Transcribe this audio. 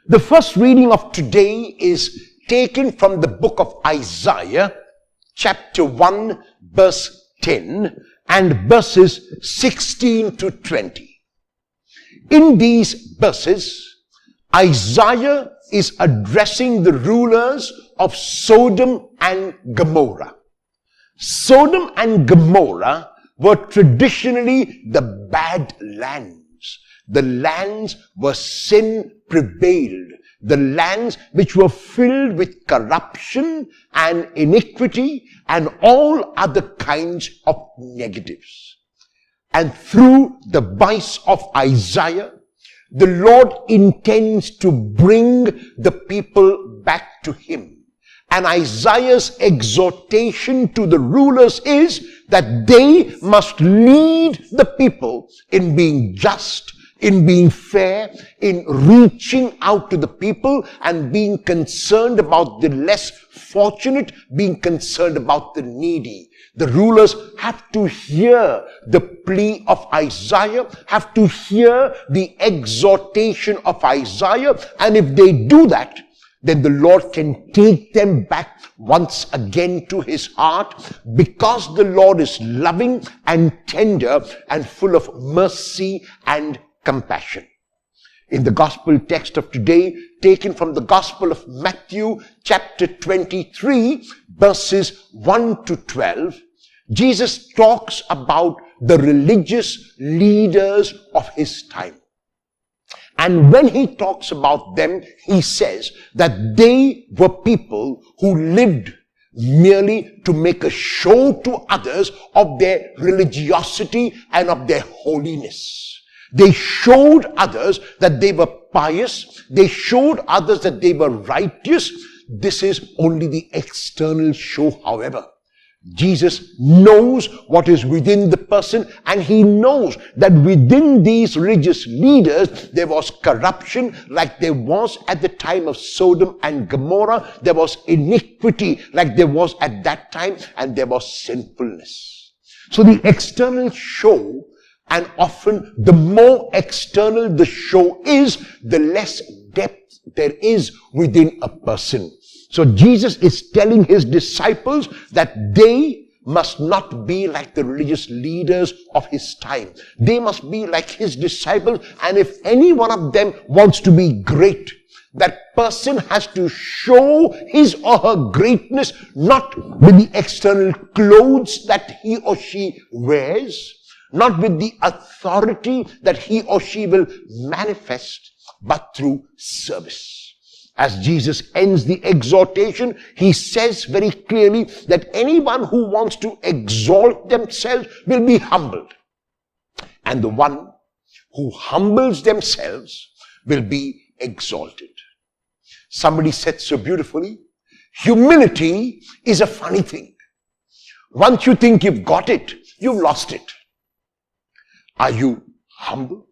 The first reading of today is taken from the book of Isaiah, chapter 1, verse 10, and verses 16 to 20. In these verses, Isaiah is addressing the rulers of Sodom and Gomorrah. Sodom and Gomorrah were traditionally the bad lands. The lands where sin prevailed. The lands which were filled with corruption and iniquity and all other kinds of negatives. And through the voice of Isaiah, the Lord intends to bring the people back to Him. And Isaiah's exhortation to the rulers is that they must lead the people in being just, in being fair, in reaching out to the people and being concerned about the less fortunate, being concerned about the needy. The rulers have to hear the plea of Isaiah, have to hear the exhortation of Isaiah, and if they do that, then the Lord can take them back once again to His heart, because the Lord is loving and tender and full of mercy and compassion. In the gospel text of today, taken from the Gospel of Matthew, chapter 23, verses 1 to 12, Jesus talks about the religious leaders of His time. And when He talks about them, He says that they were people who lived merely to make a show to others of their religiosity and of their holiness. They showed others that they were pious. They showed others that they were righteous. This is only the external show, however. Jesus knows what is within the person, and He knows that within these religious leaders there was corruption like there was at the time of Sodom and Gomorrah. There was iniquity like there was at that time, and there was sinfulness. So the external show, and often the more external the show is, the less depth there is within a person. So Jesus is telling His disciples that they must not be like the religious leaders of His time. They must be like His disciples. And if any one of them wants to be great, that person has to show his or her greatness not with the external clothes that he or she wears, not with the authority that he or she will manifest, but through service. As Jesus ends the exhortation, He says very clearly that anyone who wants to exalt themselves will be humbled. And the one who humbles themselves will be exalted. Somebody said so beautifully, humility is a funny thing. Once you think you've got it, you've lost it. Are you humble?